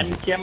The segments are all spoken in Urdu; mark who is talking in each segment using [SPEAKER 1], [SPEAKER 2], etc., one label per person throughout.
[SPEAKER 1] MKM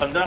[SPEAKER 1] 15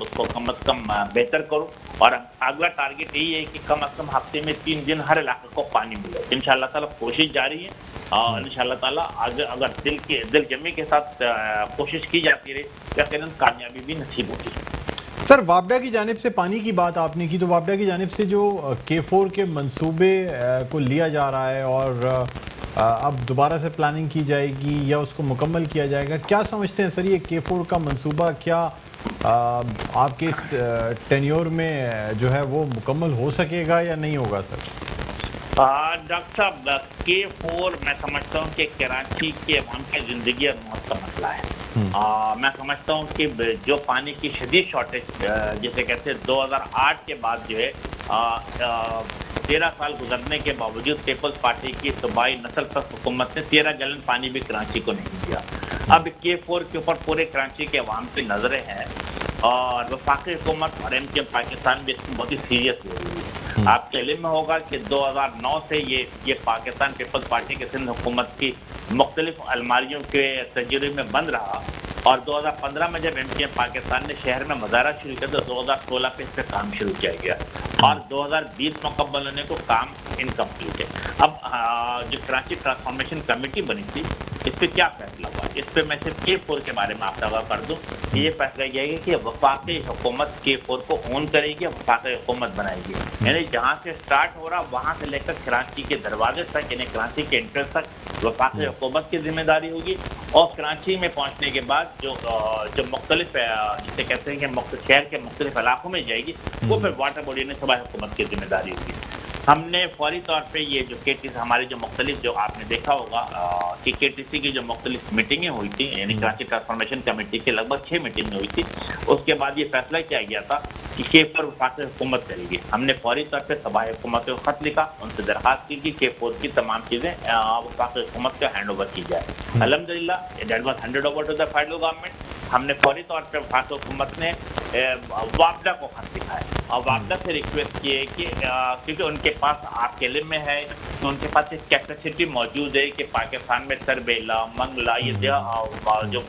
[SPEAKER 1] اس کو کم از کم بہتر کروں، اور اگلا ٹارگیٹ یہی ہے کہ کم از کم ہفتے میں 3 دن ہر علاقے کو پانی ملے. انشاءاللہ تعالیٰ کوشش جاری ہے، اور انشاءاللہ تعالیٰ اگر دل جمی کے ساتھ کوشش کی جاتی رہے تو یقیناً کامیابی بھی نصیب ہوتی ہے.
[SPEAKER 2] سر وابڈا کی جانب سے پانی کی بات آپ نے کی، تو وابڈا کی جانب سے جو K4 کے منصوبے کو لیا جا رہا ہے اور اب دوبارہ سے پلاننگ کی جائے گی یا اس کو مکمل کیا جائے گا، کیا سمجھتے ہیں سر یہ K4 کا منصوبہ کیا آپ کے اس ٹینیور میں جو ہے وہ مکمل ہو سکے گا یا نہیں ہوگا سر؟
[SPEAKER 1] ڈاکٹر صاحب K4 میں سمجھتا ہوں کہ کراچی کے عوام کی زندگی اور موت کا مسئلہ ہے. میں سمجھتا ہوں کہ جو پانی کی شدید شارٹیج جسے کہتے ہیں 2008 کے بعد جو ہے 13 سال گزرنے کے باوجود پیپلز پارٹی کی صوبائی نسل پرست حکومت نے 13 گیلن پانی بھی کراچی کو نہیں دیا. اب K4 کے اوپر پورے کراچی کے عوام کی نظریں ہیں، اور وفاقی حکومت اور MKM پاکستان بھی اس کو بہت ہی سیریس لے رہی ہے. آپ کے علم میں ہوگا کہ 2009 سے یہ پاکستان پیپلز پارٹی کے سندھ حکومت کی مختلف الماریوں کے تجربے میں بند رہا، اور 2015 میں جب MKM پاکستان نے شہر میں مظاہرہ شروع کیا تو 2016 پہ اس پہ کام شروع کیا گیا، اور 2020 مکمل ہونے کو کام انکمپلیٹ ہے. اب جو کراچی ٹرانسفارمیشن کمیٹی بنی تھی اس پہ کیا فیصلہ ہوا؟ اس پہ میں صرف K4 کے بارے میں آپ سے آگاہ کر دوں کہ یہ فیصلہ یہ ہے کہ وفاقی حکومت K4 کو اون کرے گی، وفاقی حکومت بنائے گی. یعنی جہاں سے سٹارٹ ہو رہا وہاں سے لے کر کراچی کے دروازے تک، یعنی کراچی کے انٹرنس تک وفاقی حکومت کی ذمہ داری ہوگی، اور کراچی میں پہنچنے کے بعد جو مختلف جسے کہتے ہیں کہ شہر کے مختلف علاقوں میں جائے گی وہ پھر واٹر باڈی نے صوبائی حکومت کی ذمہ داری ہوگی. ہم نے فوری طور پہ یہ جو KTC ہمارے جو مختلف جو آپ نے دیکھا ہوگا کہ KTC کی جو مختلف میٹنگیں ہوئی تھیں، یعنی کراچی ٹرانسفارمیشن کمیٹی کی لگ بھگ 6 میٹنگیں ہوئی تھی، اس کے بعد یہ فیصلہ کیا گیا تھا کہ K4 وفاقی حکومت کرے گی. ہم نے فوری طور پہ صوبائی حکومت کو خط لکھا، ان سے درخواست کی کہ K4 کی تمام چیزیں وفاقی حکومت کو ہینڈ اوور کی جائے. الحمدللہ that was handed over to the federal government. ہم نے فوری طور پہ وفاقی حکومت نے وابڈا کو خط لکھا ہے، اور وابڈا سے ریکویسٹ کی ہے کہ کیونکہ ان کے پاس آپ کے علم میں ہے کہ ان کے پاس ایک کیپیسٹی موجود ہے کہ پاکستان میں تربیلا، منگلا، یہ جو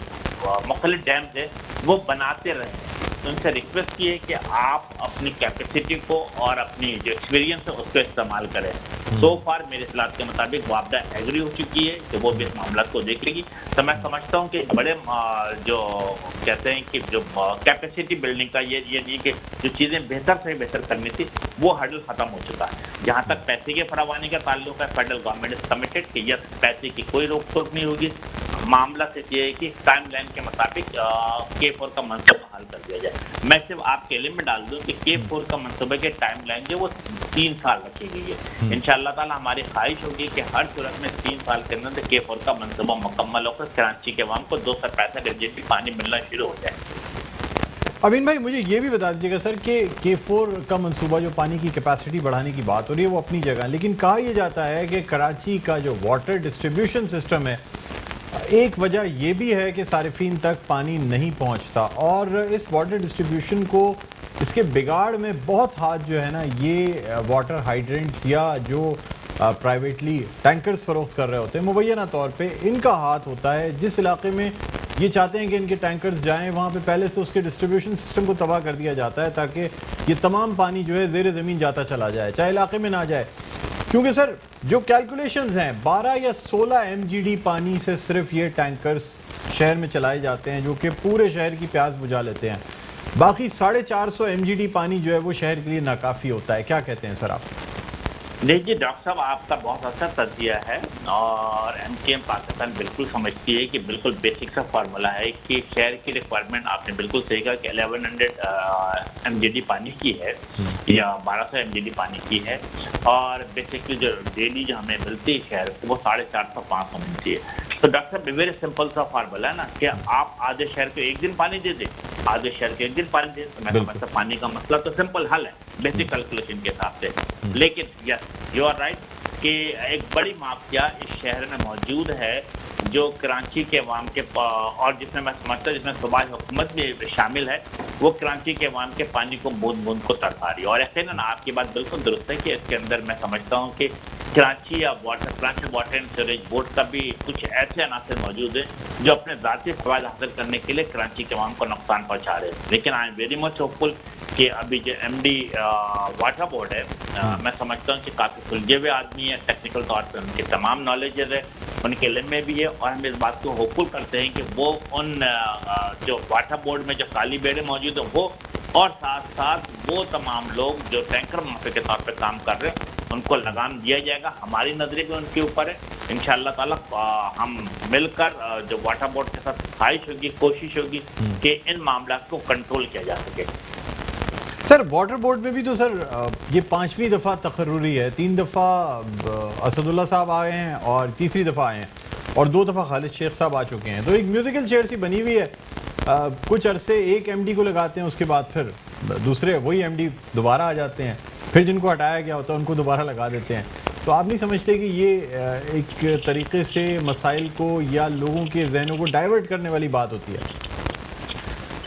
[SPEAKER 1] مختلف ڈیمز ہیں وہ بناتے رہے. تو ان سے ریکویسٹ کی ہے کہ آپ اپنی کیپیسٹی کو اور اپنی جو ایکسپیرینس ہے اس کو استعمال کریں. سو فار میرے اطلاعات کے مطابق وابڈا ایگری ہو چکی ہے کہ وہ بھی اس معاملات کو دیکھ لے گی. تو میں سمجھتا ہوں کہ بڑے جو کہتے ہیں کہ جو کیپیسٹی بلڈنگ کا یہ نہیں کہ جو چیزیں بہتر سے بہتر کرنی تھی وہ ہرڈل ختم ہو چکا ہے. جہاں تک پیسے کے فراوانی کا تعلق ہے، فیڈرل گورنمنٹ از کمیٹڈ کہ یس پیسے کی کوئی روک ٹوک نہیں ہوگی. معاملہ صرف یہ ہے کہ ٹائم لائن کے مطابق K4 کا منصوبہ حل کر دیا جائے. میں صرف آپ کے علم میں ڈال دوں کہ K4 کا منصوبے کے ٹائم لائن جو وہ 3 سال رکھی گئی ہے. انشاءاللہ تعالی ہماری خواہش ہوگی کہ ہر صورت میں 3 سال کے اندر K4 کا منصوبہ مکمل ہو کر کراچی کے عوام کو 265 ایمجیٹی پانی ملنا شروع ہو جائے.
[SPEAKER 2] امین بھائی مجھے یہ بھی بتا دیجیے گا سر کہ K4 کا منصوبہ جو پانی کی کیپیسٹی بڑھانے کی بات ہو رہی ہے وہ اپنی جگہ، لیکن کہا یہ جاتا ہے کہ کراچی کا جو واٹر ڈسٹریبیوشن سسٹم ہے ایک وجہ یہ بھی ہے کہ صارفین تک پانی نہیں پہنچتا، اور اس واٹر ڈسٹریبیوشن کو اس کے بگاڑ میں بہت ہاتھ جو ہے نا یہ واٹر ہائیڈرنٹس یا جو پرائیویٹلی ٹینکرز فروخت کر رہے ہوتے ہیں مبینہ طور پہ ان کا ہاتھ ہوتا ہے. جس علاقے میں یہ چاہتے ہیں کہ ان کے ٹینکرز جائیں وہاں پہ پہلے سے اس کے ڈسٹریبیوشن سسٹم کو تباہ کر دیا جاتا ہے تاکہ یہ تمام پانی جو ہے زیر زمین جاتا چلا جائے چاہے علاقے میں نہ جائے. کیونکہ سر جو کیلکولیشنز ہیں 12 یا 16 MGD پانی سے صرف یہ ٹینکرز شہر میں چلائے جاتے ہیں جو کہ پورے شہر کی پیاس بجھا لیتے ہیں. باقی 450 MGD پانی جو ہے وہ شہر کے لیے ناکافی ہوتا ہے. کیا کہتے ہیں سر آپ؟
[SPEAKER 1] دیکھیے ڈاکٹر صاحب آپ کا بہت اچھا تجزیہ ہے، اور MKM پاکستان بالکل سمجھتی ہے کہ بالکل بیسک سا فارمولہ ہے کہ شہر کی ریکوائرمنٹ آپ نے بالکل صحیح کہا کہ 1100 MGD پانی کی ہے یا 1200 MGD پانی کی ہے، اور بیسکلی جو ڈیلی جو ہمیں ملتی ہے شہر کو وہ 450-500 ملتی ہے. تو ڈاکٹر صاحب ویری سمپل سا فارمولہ ہے نا کہ آپ آدھے شہر کو ایک دن پانی دے دیں، آدھے شہر کو ایک دن پانی دیں. تو میں سمجھتا پانی کا مسئلہ تو سمپل حل ہے بیسک کیلکولیشن کے حساب سے. لیکن یس یو آر رائٹ کہ ایک بڑی مافیا اس شہر میں موجود ہے جو کراچی کے عوام کے اور جس میں سمجھتا ہوں جس میں صوبائی حکومت بھی شامل ہے، وہ کراچی کے عوام کے پانی کو بوند بوند کو تڑپا رہی ہے. اور یقیناً آپ کی بات بالکل درست ہے کہ اس کے اندر میں سمجھتا ہوں کہ Karachi water and sewerage board کا بھی کچھ ایسے عناصر موجود ہیں جو اپنے ذاتی فوائد حاصل کرنے کے لیے کراچی کے عوام کو نقصان پہنچا رہے ہیں. لیکن I am very much hopeful کہ ابھی جو ایم ڈی واٹر بورڈ ہے میں سمجھتا ہوں کہ کافی سلجھے ہوئے آدمی ہیں, ٹیکنیکل طور پہ ان کی تمام نالجز ہے, ان کے علم میں بھی ہے, اور ہم اس بات کو ہوپ فل کرتے ہیں کہ وہ ان جو واٹر بورڈ میں جو کالی بیڑے موجود ہیں وہ, اور ساتھ ساتھ وہ تمام لوگ جو ٹینکر منافع کے طور پہ کام کر رہے ہیں ان کو لگام دیا جائے گا. ہماری نظریے بھی ان کے اوپر ہے. انشاءاللہ تعالیٰ ہم مل کر جو واٹر بورڈ کے ساتھ خواہش ہوگی, کوشش ہوگی کہ ان معاملات کو کنٹرول کیا جا سکے.
[SPEAKER 2] سر واٹر بورڈ میں بھی تو سر یہ 5ویں دفعہ تقرری ہے, 3 دفعہ اسد اللہ صاحب آئے ہیں اور تیسری دفعہ آئے ہیں, اور 2 دفعہ خالد شیخ صاحب آ چکے ہیں. تو ایک میوزیکل چیئر سی بنی ہوئی ہے, کچھ عرصے ایک ایم ڈی کو لگاتے ہیں, اس کے بعد پھر دوسرے وہی ایم ڈی دوبارہ آ جاتے ہیں, پھر جن کو ہٹایا گیا ہوتا ہے ان کو دوبارہ لگا دیتے ہیں. تو آپ نہیں سمجھتے کہ یہ ایک طریقے سے مسائل کو یا لوگوں کے ذہنوں کو ڈائیورٹ کرنے والی بات ہوتی ہے؟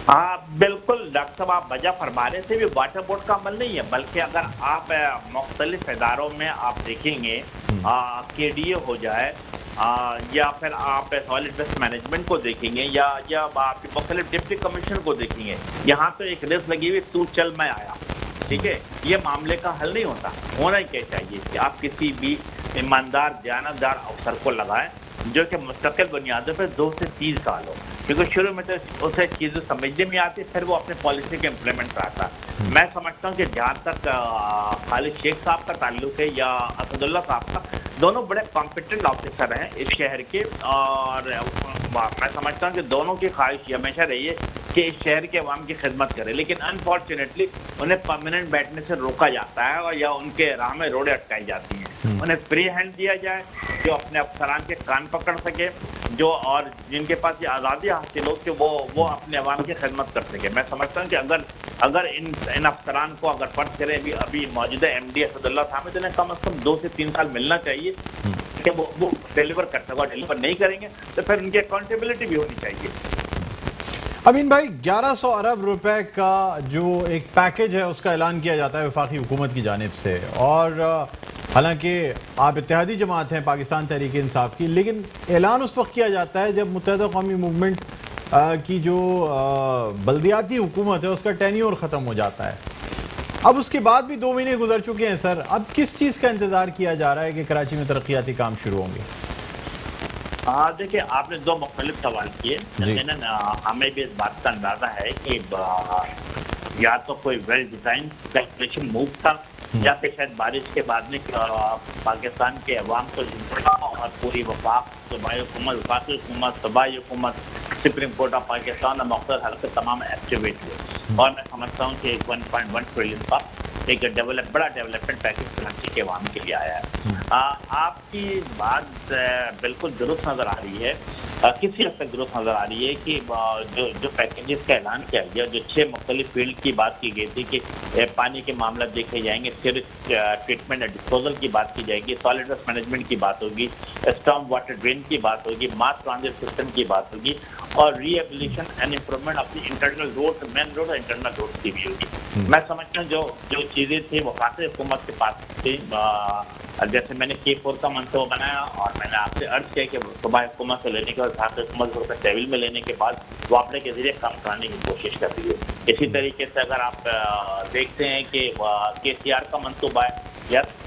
[SPEAKER 1] ہاں بالکل ڈاکٹر صاحب, آپ وجہ فرما رہے تھے. بھی واٹر بورڈ کا عمل نہیں ہے, بلکہ اگر آپ مختلف اداروں میں آپ دیکھیں گے, کے ڈی اے ہو جائے یا پھر آپ سالڈ ویسٹ مینجمنٹ کو دیکھیں گے, یا آپ مختلف ڈپٹی کمشنر کو دیکھیں گے, یہاں تو ایک ریس لگی ہوئی تو چل میں آیا. ٹھیک ہے, یہ معاملے کا حل نہیں ہوتا. ہونا کیا چاہیے کہ آپ کسی بھی ایماندار دیانتدار افسر کو لگائیں جو کہ مستقل بنیادوں پہ 2 سے 3 سال ہو, کیونکہ شروع میں تو اسے چیزیں سمجھنے میں آتی, پھر وہ اپنے پالیسی کے امپلیمنٹ کرتا. میں سمجھتا ہوں کہ جہاں تک خالد شیخ صاحب کا تعلق ہے یا اسد اللہ صاحب کا, دونوں بڑے کمپیٹنٹ آفیسر ہیں اس شہر کے, اور میں سمجھتا ہوں کہ دونوں کی خواہش یہ ہمیشہ رہی ہے کہ اس شہر کے عوام کی خدمت کرے. لیکن انفارچونیٹلی انہیں پرماننٹ بیٹھنے سے روکا جاتا ہے, اور یا ان کے راہ میں روڑیں اٹکائی جاتی ہیں. انہیں فری ہینڈ دیا جائے جو اپنے افسران کے کان پکڑ سکے, جو اور جن کے پاس یہ آزادی حاصل ہو کہ وہ اپنے عوام کی خدمت کر سکے. میں سمجھتا ہوں کہ اگر ان افسران کو اگر فرض کرے ابھی موجودہ ایم ڈی اسد اللہ صاحب تو انہیں کم از کم 2 سے 3 سال ملنا چاہیے کہ وہ ڈیلیور کر سکے, اور ڈیلیور نہیں کریں گے تو پھر ان کی اکاؤنٹیبلٹی بھی ہونی چاہیے.
[SPEAKER 2] امین بھائی, 1100 ارب روپے کا جو ایک پیکج ہے اس کا اعلان کیا جاتا ہے وفاقی حکومت کی جانب سے, اور حالانکہ آپ اتحادی جماعت ہیں پاکستان تحریک انصاف کی, لیکن اعلان اس وقت کیا جاتا ہے جب متحدہ قومی موومنٹ کی جو بلدیاتی حکومت ہے اس کا ٹینیور ختم ہو جاتا ہے. اب اس کے بعد بھی 2 مہینے گزر چکے ہیں سر, اب کس چیز کا انتظار کیا جا رہا ہے کہ کراچی میں ترقیاتی کام شروع ہوں گے؟
[SPEAKER 1] دیکھیں, آپ نے 2 مختلف سوال کیے. ہمیں بھی اس بات کا اندازہ ہے کہ یا تو کوئی ویل ڈیزائن کیلکولیشن موو تھا, یا پھر شاید بارش کے بعد میں پاکستان کے عوام کو اور پوری صوبائی وفاقی حکومت, صوبائی حکومت, سپریم کورٹ آف پاکستان اور مختلف حلقے تمام ایکٹیویٹ ہوئے, اور میں سمجھتا ہوں کہ 1.1 ٹریلین کا ایک بڑا ڈیولپمنٹ پیکج کراچی کے عوام کے لیے آیا ہے. آپ کی بات بالکل درست نظر آ رہی ہے, کسی حد تک درست نظر آ رہی ہے کہ جو پیکیجز کا اعلان کیا گیا, جو 6 مختلف فیلڈ کی بات کی گئی تھی کہ پانی کے معاملات دیکھے جائیں گے, سیوریج ٹریٹمنٹ اینڈ ڈسپوزل کی بات کی جائے گی, سالڈ ویسٹ مینجمنٹ کی بات ہوگی, اسٹارم واٹر ڈرین کی بات ہوگی, ماس ٹرانزٹ سسٹم کی بات ہوگی, اور ری ایبلیشن اینڈ امپروومنٹ اپنی انٹرنل روڈ, مین روڈ اور انٹرنل روڈ کی بھی ہوگی. میں سمجھتا ہوں جو چیزیں تھیں وفاقی حکومت کے پاس تھیں, جیسے میں نے K4 کا منصوبہ بنایا, اور میں نے آپ سے عرض کیا کہ صوبائی حکومت سے لینے کے بعد وفاقی حکومت کو ٹیبل میں لینے کے بعد واپڈے کے ذریعے کام کرانے کی کوشش کر رہی ہے. اسی طریقے سے اگر آپ دیکھتے ہیں کہ KCR کا منصوبہ ہے, یس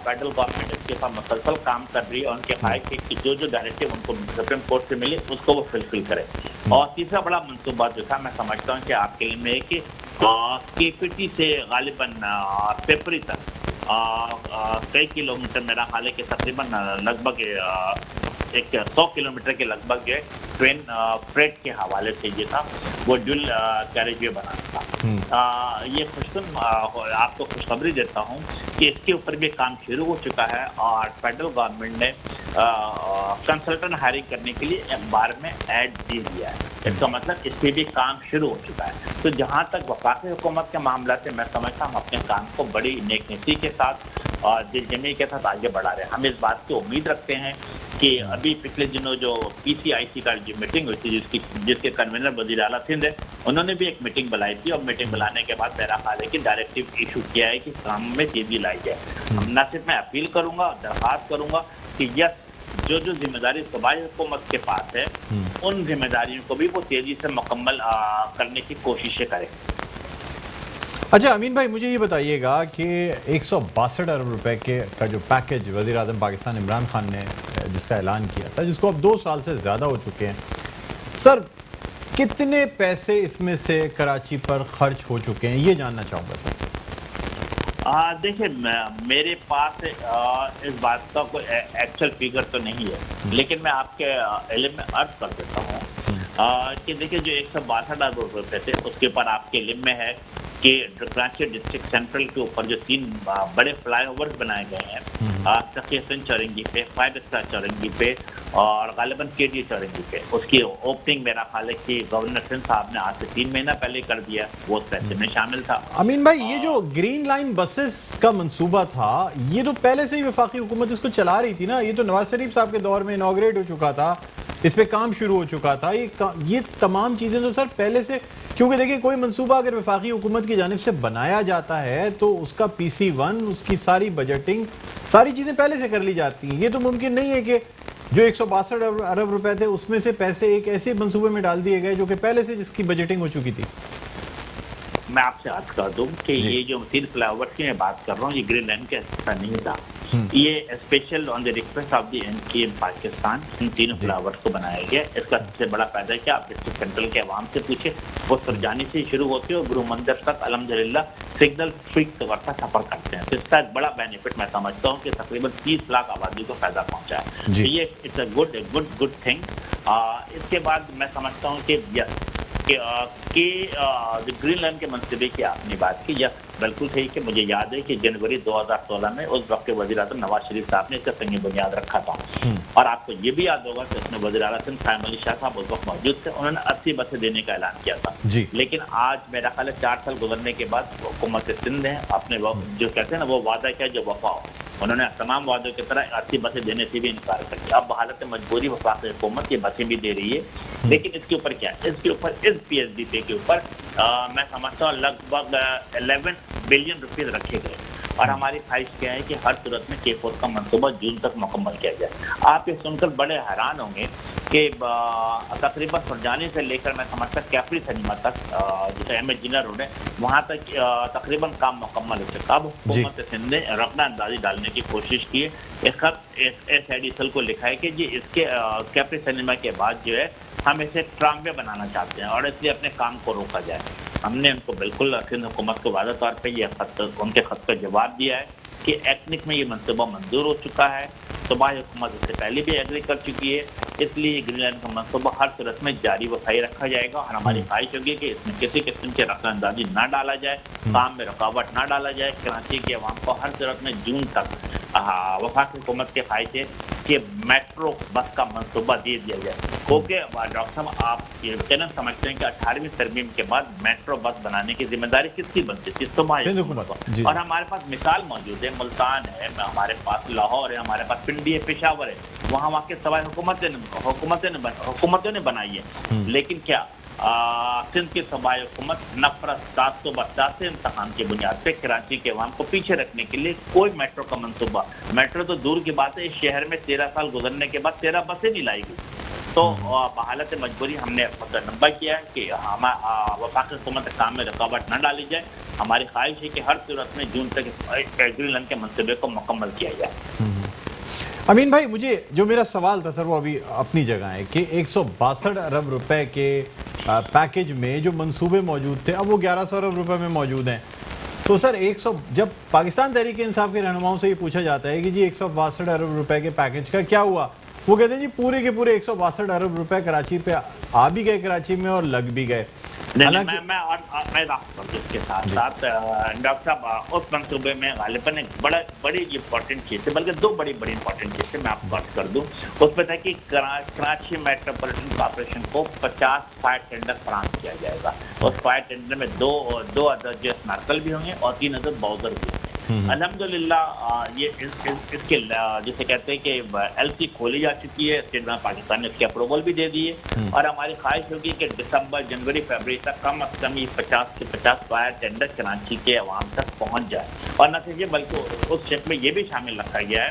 [SPEAKER 1] فیڈرل گورنمنٹ اس کے ساتھ مسلسل کام کر رہی ہے, اور ان کے خواہش ہے کہ جو ڈائریکٹیو ان کو سپریم کورٹ سے ملی اس کو وہ فلفل کرے. اور تیسرا بڑا منصوبہ جو تھا, میں سمجھتا ہوں کہ آپ کے علم میں ہے کہ KPT سے غالباً پیپری تک کئی کلومیٹر, میرا خیال ہے کہ تقریباً لگ بھگ 100 کلومیٹر کے لگ بھگ جو ہے ٹرین فریٹ کے حوالے سے یہ تھا, وہ ڈول کیریج وے بنانا تھا. یہ آپ کو خوشخبری دیتا ہوں کہ اس کے اوپر بھی کام شروع ہو چکا ہے, اور فیڈرل گورنمنٹ نے کنسلٹنٹ ہائرنگ کرنے کے لیے اخبار میں ایڈ دے دیا ہے. اس کا مطلب اس پہ بھی کام شروع ہو چکا ہے. تو جہاں تک وفاقی حکومت کے معاملات سے میں سمجھتا ہوں اپنے کام کو بڑی نیک نیتی کے ساتھ اور دل جمعی کے ساتھ آگے بڑھا رہے ہیں. ہم اس بات کی امید رکھتے ہیں کہ ابھی پچھلے دنوں جو PCIC کا جو میٹنگ ہوئی تھی, جس کے کنوینر وزیر اعلیٰ سندھ ہے, انہوں نے بھی ایک میٹنگ بلائی تھی, اور میٹنگ بلانے کے بعد میرا خیال ہے کہ ڈائریکٹیو ایشو کیا ہے کہ کام میں تیزی لائی جائے. نہ صرف میں اپیل کروں گا, درخواست کروں گا کہ یس, جو ذمہ داری صوبائی حکومت کے پاس ہے ان ذمہ داریوں کو بھی وہ تیزی سے مکمل کرنے کی کوششیں کرے.
[SPEAKER 2] اچھا امین بھائی مجھے یہ بتائیے گا کہ 162 ارب روپے کا جو پیکج وزیر اعظم پاکستان عمران خان نے جس کا اعلان کیا تھا، جس کو اب 2 سال سے زیادہ ہو چکے ہیں، سر کتنے پیسے اس میں سے کراچی پر خرچ ہو چکے ہیں، یہ جاننا چاہوں گا سر.
[SPEAKER 1] دیکھیں میرے پاس اس بات کا کوئی ایکچوئل فگر تو نہیں ہے، لیکن میں آپ کے علم میں عرض کر دیتا ہوں کہ دیکھیں جو 162 ارب روپے تھے اس کے اوپر آپ کے علم میں ہے کہ کراچی ڈسٹرکٹ سینٹرل کے اوپر جو 3 بڑے فلائی اوورز بنائے گئے ہیں، تقی حسین چورنگی پہ، 5 اسٹار چورنگی پہ اور غالباً کے ڈی چورنگی پہ، اس کی اوپننگ میرا خیال ہے کہ گورنر سندھ صاحب نے آج سے 3 مہینہ پہلے کر دیا، وہ اس پیسے میں شامل تھا.
[SPEAKER 2] امین بھائی یہ جو گرین لائن بسز کا منصوبہ تھا یہ تو پہلے سے ہی وفاقی حکومت اس کو چلا رہی تھی نا، یہ تو نواز شریف صاحب کے دور میں انوگریٹ ہو چکا تھا، اس پہ کام شروع ہو چکا تھا. یہ تمام چیزیں تو سر پہلے سے، کیونکہ دیکھیں کوئی منصوبہ اگر وفاقی حکومت کی جانب سے بنایا جاتا ہے تو اس کا PC1، اس کی ساری بجٹنگ، ساری چیزیں پہلے سے کر لی جاتی ہیں. یہ تو ممکن نہیں ہے کہ جو 162 ارب روپے تھے اس میں سے پیسے ایک ایسے منصوبے میں ڈال دیے گئے جو کہ پہلے سے جس کی بجٹنگ ہو چکی تھی.
[SPEAKER 1] میں آپ سے عرض کر دوں کہ یہ جو 3 فلائی اوور کی میں بات کر رہا ہوں یہ گرین لائن کا حصہ نہیں تھا، یہ special on the request of the NKM Pakistan in 3 fly over کو بنایا گیا. اس کا سب سے بڑا فائدہ ہے کہ آپ ڈسٹرکٹ سینٹرل کے عوام سے پوچھیں، وہ سرجانی سے شروع ہوتے اور گرو مندر تک الحمدللہ سگنل فری طور پر سفر کرتے ہیں. تو اس کا ایک بڑا بینیفٹ میں سمجھتا ہوں کہ تقریباً 30 لاکھ آبادی کو فائدہ پہنچا ہے. تو یہ اٹس اے گڈ تھنگ. اس کے بعد میں سمجھتا ہوں کہ گرین لائن کے منصوبے کی آپ نے بات کی، بالکل صحیح کہ مجھے یاد ہے کہ جنوری 2016 میں اس وقت کے وزیر اعظم نواز شریف صاحب نے اس کا سنگ بنیاد رکھا تھا. اور آپ کو یہ بھی یاد ہوگا کہ اس میں وزیر اعظم قائم علی شاہ صاحب اس وقت موجود تھے، انہوں نے 80 بسیں دینے کا اعلان کیا تھا. لیکن آج میرا خیال ہے 4 سال گزرنے کے بعد حکومت سندھ نے اپنے جو کہتے ہیں نا وہ وعدہ کیا جو وفا ہو، انہوں نے تمام وعدوں کی طرح 80 بسیں دینے سے بھی انکار کر دیا. اب بحالت مجبوری وفاقی حکومت یہ بسیں بھی دے رہی ہے، لیکن اس کے اوپر کیا ہے، اس کے اوپر اس PSD پے کے اوپر میں سمجھتا ہوں لگ بھگ 11 بلین روپیز رکھے گئے. اور ہماری خواہش کیا ہے کہ ہر صورت میں K4 کا منصوبہ جون تک مکمل کیا جائے. آپ یہ سن کر بڑے حیران ہوں گے کہ تقریباً فرجانی سے لے کر میں سمجھتا کیفری سنیما تک جسے MS جنرل روڈ ہے وہاں تک تقریباً کام مکمل ہو چکا. اب حکومت سندھ نے رقم اندازی ڈالنے کی کوشش کی ہے. ایک خط SIDSL کو لکھا ہے کہ جی اس کے کیفری سنیما کے بعد جو ہے ہم اسے ٹراموے بنانا چاہتے ہیں اور اس لیے اپنے کام کو روکا جائے. ہم نے ان کو بالکل سندھ حکومت کو واضح طور پہ یہ خط ان کے خط کا جواب دیا ہے کہ ایکنک میں یہ منصوبہ منظور ہو چکا ہے، صوبائی حکومت اس سے پہلے بھی ایگری کر چکی ہے، اس لیے یہ گرین لائن کا منصوبہ ہر صورت میں جاری و ساری رکھا جائے گا. اور ہماری خواہش ہوگی کہ اس میں کسی قسم کی رقم اندازی نہ ڈالا جائے، کام میں رکاوٹ نہ ڈالا جائے. کراچی کے عوام کو ہر صورت میں جون تک وفاقی حکومت کے خواہش ہے کہ میٹرو بس کا منصوبہ دے دیا جائے. کیونکہ ڈاکٹر صاحب آپ یقیناً سمجھتے ہیں کہ 18ویں ترمیم کے بعد میٹرو بس بنانے کی ذمہ داری کس کی بنتی تھی؟ صوبائی حکومت. اور ہمارے پاس مثال موجود ہے، ملتان ہے، ہمارے پاس لاہور ہے، ہمارے پاس پنڈی ہے، پشاور ہے، وہاں کے صوبائی حکومتوں نے بنائی ہے. لیکن کیا سندھ کی صوبائی حکومت نفرت 782 انتخاب کی بنیاد پہ کراچی کے عوام کو پیچھے رکھنے کے لیے کوئی میٹرو کا منصوبہ، میٹرو تو دور کی بات ہے، اس شہر میں 13 سال گزرنے کے بعد 13 بسیں نہیں لائی گئی. تو بحالت مجبوری ہم نے لمبا کیا ہے کہ وفاقی حکومت کام میں رکاوٹ نہ ڈالی جائے. ہماری خواہش ہے کہ ہر صورت میں جون تک گرین لائن کے منصوبے کو مکمل کیا جائے.
[SPEAKER 2] امین بھائی مجھے جو میرا سوال تھا سر وہ ابھی اپنی جگہ ہے کہ 162 ارب روپے کے پیکج میں جو منصوبے موجود تھے اب وہ 1100 ارب روپے میں موجود ہیں. تو سر جب پاکستان تحریک انصاف کے رہنماؤں سے یہ پوچھا جاتا ہے کہ جی 162 ارب روپے کے پیکج کا کیا ہوا، وہ کہتے ہیں جی پورے کے پورے 162 ارب روپے کراچی پہ آ بھی گئے کراچی میں اور لگ بھی گئے.
[SPEAKER 1] میں اس کے ساتھ ساتھ ڈاکٹر صاحب اس منصوبے میں غالباً ایک بڑی امپورٹنٹ چیز ہے، بلکہ 2 بڑی امپورٹنٹ چیز ہے، میں آپ کو بات کر دوں. اس پہ تھا کہ کراچی میٹروپولیٹن کارپوریشن کو 50 فائر ٹینڈر فراہم کیا جائے گا. اس فائر ٹینڈر میں 2 عدد جو اسنارکل بھی ہوں گے اور 3 عدد باؤزر بھی ہوں گے. الحمدللہ یہ اس کے جسے کہتے ہیں کہ LC کھولی جا چکی ہے، اسٹیٹ بینک پاکستان نے اس کی اپروول بھی دے دی ہے. اور ہماری خواہش ہوگی کہ دسمبر جنوری فروری تک کم از کم یہ 50 سے 50 فائر ٹینڈر کراچی کے عوام تک پہنچ جائے. اور نہ صرف یہ بلکہ اس چیک میں یہ بھی شامل رکھا گیا ہے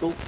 [SPEAKER 1] 2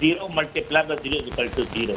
[SPEAKER 1] 0 × 0 = 0।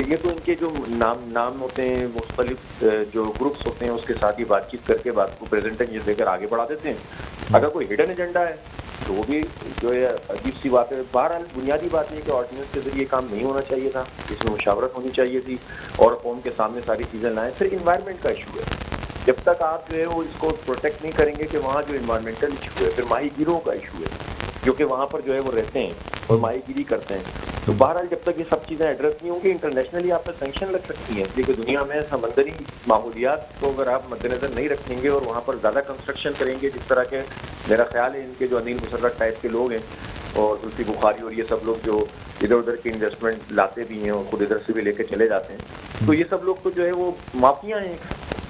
[SPEAKER 3] کہ یہ تو ان کے جو نام ہوتے ہیں مختلف جو گروپس ہوتے ہیں اس کے ساتھ ہی بات چیت کر کے بات کو پریزنٹیشن دے کر آگے بڑھا دیتے ہیں. اگر کوئی ہڈن ایجنڈا ہے تو وہ بھی جو ہے عجیب سی بات ہے. بہرحال بنیادی بات یہ کہ آرڈیننس کے ذریعے کام نہیں ہونا چاہیے تھا, اس میں مشاورت ہونی چاہیے تھی اور قوم کے سامنے ساری چیزیں لائیں. پھر انوائرمنٹ کا ایشو ہے, جب تک آپ جو ہے وہ اس کو پروٹیکٹ نہیں کریں گے کہ وہاں جو انوائرمنٹل ایشو ہے, پھر ماہی گیروں کا ایشو ہے جو کہ وہاں پر جو ہے وہ رہتے ہیں اور ماہی گیری کرتے ہیں. تو بہرحال جب تک یہ سب چیزیں ایڈریس نہیں ہوں گی انٹرنیشنلی آپ پہ سینکشن لگ سکتی ہیں, کیونکہ دنیا میں سمندری معمولیات کو اگر آپ مد نظر نہیں رکھیں گے اور وہاں پر زیادہ کنسٹرکشن کریں گے, جس طرح کے میرا خیال ہے ان کے جو انیل مسرت ٹائپ کے لوگ ہیں اور زلفی بخاری اور یہ سب لوگ جو ادھر ادھر کی انویسٹمنٹ لاتے بھی ہیں اور خود ادھر سے بھی لے کے چلے جاتے ہیں, تو یہ سب لوگ تو جو ہے وہ مافیا ہیں.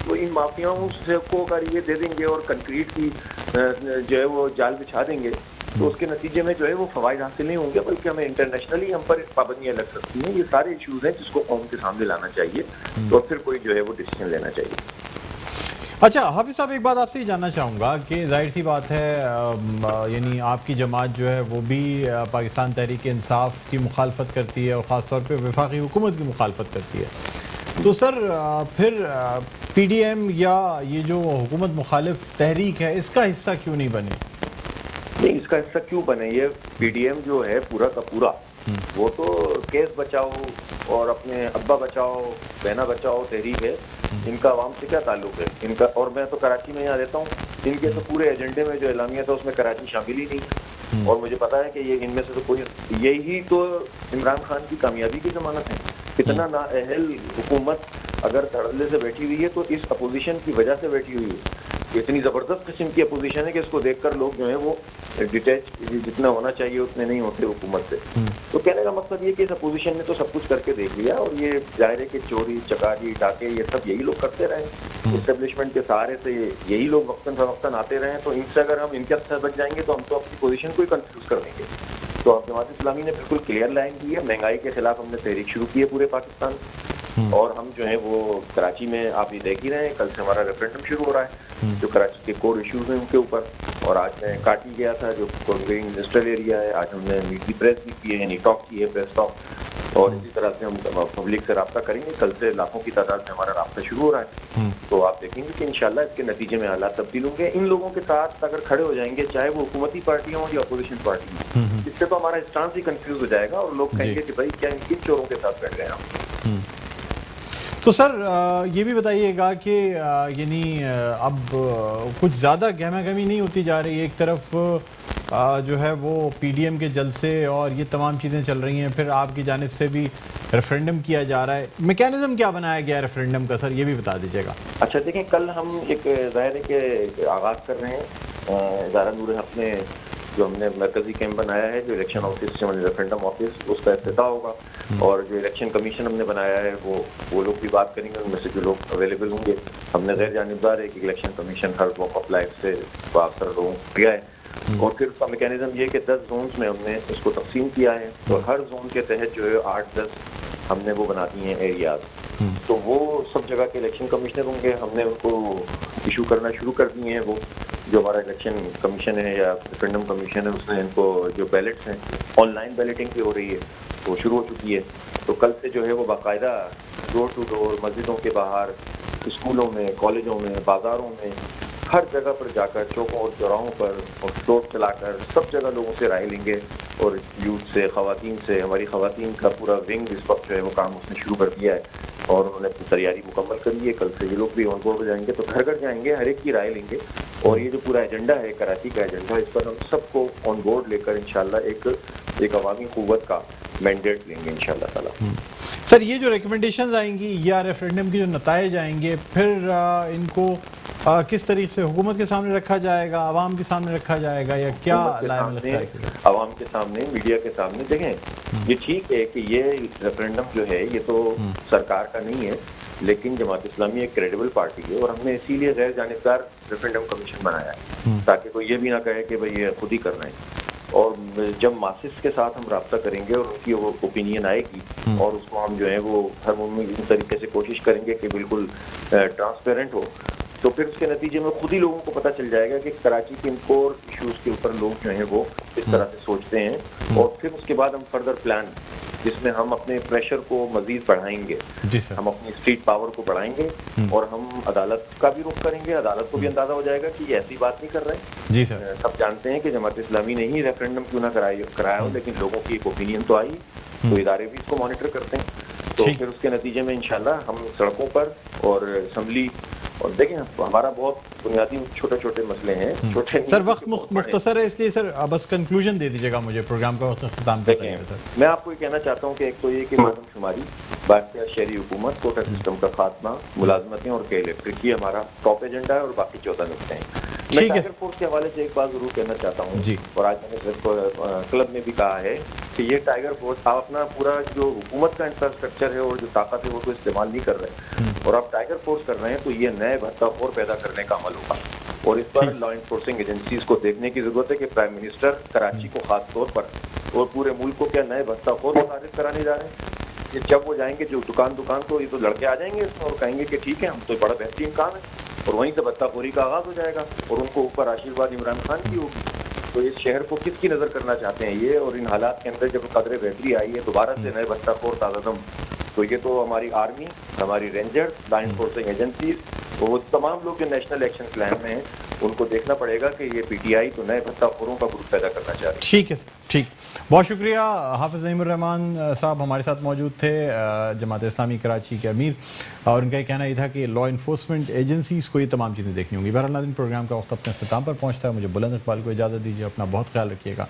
[SPEAKER 3] تو ان مافیاؤں سے کو اگر یہ دے دیں گے اور کنکریٹ کی جو ہے وہ جال بچھا دیں گے تو اس کے نتیجے میں جو ہے وہ فوائد حاصل نہیں ہوں گے, بلکہ ہمیں انٹرنیشنلی ہم پر پابندیاں لگ سکتی ہیں. یہ سارے ایشوز ہیں جس کو قوم کے سامنے لانا چاہیے اور پھر کوئی جو ہے وہ ڈیسیجن لینا چاہیے.
[SPEAKER 2] اچھا حافظ صاحب, ایک بات آپ سے یہ جاننا چاہوں گا کہ ظاہر سی بات ہے یعنی آپ کی جماعت جو ہے وہ بھی پاکستان تحریک انصاف کی مخالفت کرتی ہے اور خاص طور پہ وفاقی حکومت کی مخالفت کرتی ہے, تو سر پھر پی ڈی ایم یا یہ جو حکومت مخالف تحریک ہے اس کا حصہ کیوں نہیں بنے؟
[SPEAKER 3] نہیں, اس کا حصہ کیوں بنے؟ یہ پی ڈی ایم جو ہے پورا کا پورا وہ تو کیس بچاؤ اور اپنے ابا بچاؤ بہنا بچاؤ تحریک ہے. ان کا عوام سے کیا تعلق ہے ان کا؟ اور میں تو کراچی میں یہاں رہتا ہوں, ان کے تو پورے ایجنڈے میں جو اعلامیہ تھا اس میں کراچی شامل ہی نہیں ہے, اور مجھے پتا ہے کہ یہ ان میں سے تو کوئی, یہی تو عمران خان کی کامیابی کی ضمانت ہے. کتنا نااہل حکومت اگر دھڑلے سے بیٹھی ہوئی ہے تو اس اپوزیشن کی وجہ سے بیٹھی ہوئی ہے. اتنی زبردست قسم کی اپوزیشن ہے کہ اس کو دیکھ کر لوگ جو ہیں وہ ڈیٹیچ جتنا ہونا چاہیے اتنے نہیں ہوتے حکومت سے. تو کہنے کا مقصد یہ کہ اس اپوزیشن نے تو سب کچھ کر کے دیکھ لیا, اور یہ ظاہر ہے کہ چوری چکاری ڈاکے یہ سب یہی لوگ کرتے رہے, اسٹیبلشمنٹ کے سہارے سے یہی لوگ وقتاً فوقتاً آتے رہے. تو ان سے اگر ہم ان کے سے بچ جائیں گے تو ہم تو اپنی پوزیشن کو ہی کنفیوز کر دیں گے. تو جماعت اسلامی نے بالکل کلیئر لائن دی ہے. مہنگائی کے خلاف ہم نے تحریک شروع کی ہے پورے پاکستان, اور ہم جو ہیں وہ کراچی میں آپ یہ دیکھ ہی رہے ہیں, کل سے ہمارا ریفرینڈم شروع ہو رہا ہے جو کراچی کے کور ایشوز ہیں ان کے اوپر. اور آج میں کاٹی گیا تھا جو کونگرین انڈسٹریل ایریا ہے, آج ہم نے میٹھی پریس بھی کی ہے, یعنی ٹاک کی ہے, پریس ٹاک, اور اسی طرح سے ہم پبلک سے رابطہ کریں گے. کل سے لاکھوں کی تعداد میں ہمارا رابطہ شروع ہو رہا ہے. تو آپ دیکھیں گے کہ انشاءاللہ اس کے نتیجے میں حالات تبدیل ہوں گے. ان لوگوں کے ساتھ اگر کھڑے ہو جائیں گے, چاہے وہ حکومتی پارٹیاں ہوں یا اپوزیشن پارٹی ہوں, اس سے تو ہمارا اسٹانس ہی کنفیوز ہو جائے گا اور لوگ کہیں گے کہ بھائی کیا ان چوروں کے ساتھ بیٹھ گئے ہم.
[SPEAKER 2] تو سر یہ بھی بتائیے گا کہ یعنی اب کچھ زیادہ گہما گہمی نہیں ہوتی جا رہی ہے؟ ایک طرف جو ہے وہ پی ڈی ایم کے جلسے اور یہ تمام چیزیں چل رہی ہیں, پھر آپ کی جانب سے بھی ریفرینڈم کیا جا رہا ہے. میکینزم کیا بنایا گیا ہے ریفرینڈم کا سر, یہ بھی بتا دیجیے گا.
[SPEAKER 3] اچھا دیکھیں, کل ہم ایک ظاہر ہے کہ آغاز کر رہے ہیں ادارہ نور حق میں جو ہم نے مرکزی کیمپ بنایا ہے, جو الیکشن آفس سے ریفرینڈم آفس, اس کا افتتاح ہوگا. اور جو الیکشن کمیشن ہم نے بنایا ہے وہ لوگ بھی بات کریں گے, ان میں سے جو لوگ اویلیبل ہوں گے. ہم نے غیر جانبدار ہے کہ election commission Hare walk of life سے باکثر لوگوں کو دیا ہے, اور پھر اس کا میکینزم یہ کہ 10 زونز میں ہم نے اس کو تقسیم کیا ہے, اور ہر زون کے تحت جو ہے 8-10 ہم نے وہ بنا دی ہیں ایریاز. تو وہ سب جگہ کے الیکشن کمشنر ہوں گے, ہم نے ان کو ایشو کرنا شروع کر دیے ہیں. وہ جو ہمارا الیکشن کمیشن ہے یا ریفرینڈم کمیشن ہے, اس نے ان کو جو بیلٹس ہیں آن لائن بیلٹنگ بھی ہو رہی ہے, وہ شروع ہو چکی ہے. تو کل سے جو ہے وہ باقاعدہ ڈور ٹو ڈور, مسجدوں کے باہر, اسکولوں میں, کالجوں میں, بازاروں میں, ہر جگہ پر جا کر, چوکوں اور چوراہوں پر, اور فلور چلا کر سب جگہ لوگوں سے رائے لیں گے, اور یوتھ سے, خواتین سے. ہماری خواتین کا پورا ونگ اس وقت جو ہے وہ کام اس نے شروع کر دیا ہے, اور انہوں نے اپنی تیاری مکمل کر لی ہے. کل سے یہ لوگ بھی آن بورڈ ہو جائیں گے, تو گھر گھر جائیں گے, ہر ایک کی رائے لیں گے. اور یہ جو پورا ایجنڈا ہے کراچی کا ایجنڈا, اس پر ہم سب کو آن بورڈ لے کر انشاءاللہ ایک عوامی قوت کا مینڈیٹ لیں گے انشاءاللہ تعالی.
[SPEAKER 2] سر یہ جو ریکمنڈیشنز آئیں گی یا ریفرینڈم کی جو نتائج آئیں گے, پھر ان کو کس طریقے سے حکومت کے سامنے رکھا جائے گا, عوام کے سامنے رکھا جائے گا, یا کیا لائم لگتا ہے؟
[SPEAKER 3] عوام کے سامنے, میڈیا کے سامنے. دیکھیں, یہ ٹھیک ہے کہ یہ ریفرینڈم جو ہے یہ تو سرکار کا نہیں ہے, لیکن جماعت اسلامی ایک کریڈیبل پارٹی ہے, اور ہم نے اسی لیے غیر جانبدار ریفرینڈم کمیشن بنایا ہے, تاکہ کوئی یہ بھی نہ کہے کہ بھئی یہ خود ہی کر رہے ہیں. اور جب ماسس کے ساتھ ہم رابطہ کریں گے اور ان کی وہ اوپینین آئے گی, اور اس کو ہم جو ہے وہ ہر ممکن طریقے سے کوشش کریں گے کہ بالکل ٹرانسپیرنٹ ہو, تو پھر اس کے نتیجے میں خود ہی لوگوں کو پتہ چل جائے گا کہ کراچی کے ان کور ایشوز کے اوپر لوگ جو ہیں وہ اس طرح سے سوچتے ہیں. اور پھر اس کے بعد ہم فردر پلان جس میں ہم اپنے پریشر کو مزید بڑھائیں گے.
[SPEAKER 2] جی سر.
[SPEAKER 3] ہم اپنی اسٹریٹ پاور کو بڑھائیں گے اور ہم عدالت کا بھی رخ کریں گے. عدالت کو بھی اندازہ ہو جائے گا کہ یہ ایسی بات نہیں کر رہے ہیں.
[SPEAKER 2] جی سر.
[SPEAKER 3] سب جانتے ہیں کہ جماعت اسلامی نے ہی ریفرینڈم کیوں نہ کرایا ہو, لیکن لوگوں کی ایک اوپینین تو آئی, تو ادارے بھی اس کو مانیٹر کرتے ہیں. تو پھر اس کے نتیجے میں انشاءاللہ ہم سڑکوں پر اور اسمبلی, اور دیکھیں ہمارا بہت بنیادی چھوٹے چھوٹے مسئلے ہیں. چھوٹے
[SPEAKER 2] سر وقت مختصر ہے, اس لیے سر بس کنکلوژن دے دیجیے گا مجھے پروگرام کا وقت اختتام کرتے ہیں سر.
[SPEAKER 3] میں آپ کو یہ کہنا چاہتا ہوں کہ ایک تو یہ کہ مردم شماری, باقیہ شہری حکومت, کوٹا سسٹم کا خاتمہ, ملازمتیں اور کے الیکٹرک, یہ ہمارا ٹاپ ایجنڈا ہے اور باقی 14 نقطے ہیں. میں ٹائیگر فورس کے حوالے سے ایک بات ضرور کہنا چاہتا ہوں, اور آج میں نے کلب میں بھی کہا ہے کہ یہ ٹائیگر فورس آپ اپنا پورا جو حکومت کا انفراسٹرکچر ہے اور جو طاقت ہے وہ تو استعمال نہیں کر رہے اور آپ ٹائیگر فورس کر رہے ہیں, تو یہ نئے بھتہ خور پیدا کرنے کا عمل ہوگا. اور اس پر لا انفورسنگ ایجنسیز کو دیکھنے کی ضرورت ہے کہ پرائم منسٹر کراچی کو خاص طور پر اور پورے ملک کو کیا نئے بھتہ خور متعارف کرانے جا رہے ہیں. جب وہ جائیں گے جو دکان تو یہ تو لڑکے آ جائیں گے اس میں اور کہیں گے کہ ٹھیک ہے ہم تو بڑا بہترین کام ہے, اور وہیں سے بھتہ خوری کا آغاز ہو جائے گا اور ان کو اوپر آشیرواد عمران خان کی ہوگی. تو اس شہر کو کس کی نظر کرنا چاہتے ہیں یہ, اور ان حالات کے اندر جب قدر بہتری آئی ہے دوبارہ سے نئے بھتہ خور تازہ دم, تو یہ تو ہماری آرمی, ہماری رینجر, لا انفورسنگ ایجنسیز, وہ تمام لوگ جو نیشنل ایکشن پلان میں ہیں ان کو دیکھنا پڑے گا کہ یہ پی ٹی آئی تو نئے بھتہ خوروں کا گروپ پیدا کرنا چاہ رہی ہے.
[SPEAKER 2] ٹھیک ہے سر, ٹھیک, بہت شکریہ. حافظ نعیم الرحمان صاحب ہمارے ساتھ موجود تھے, جماعت اسلامی کراچی کے امیر, اور ان کا یہ کہنا یہ تھا کہ لا انفورسمنٹ ایجنسیز کو یہ تمام چیزیں دیکھنی ہوں گی. بہرحال ناظرین, پروگرام کا وقت اپنے اختتام پر پہنچتا ہے. مجھے بلند اقبال کو اجازت دیجیے. اپنا بہت خیال رکھیے گا.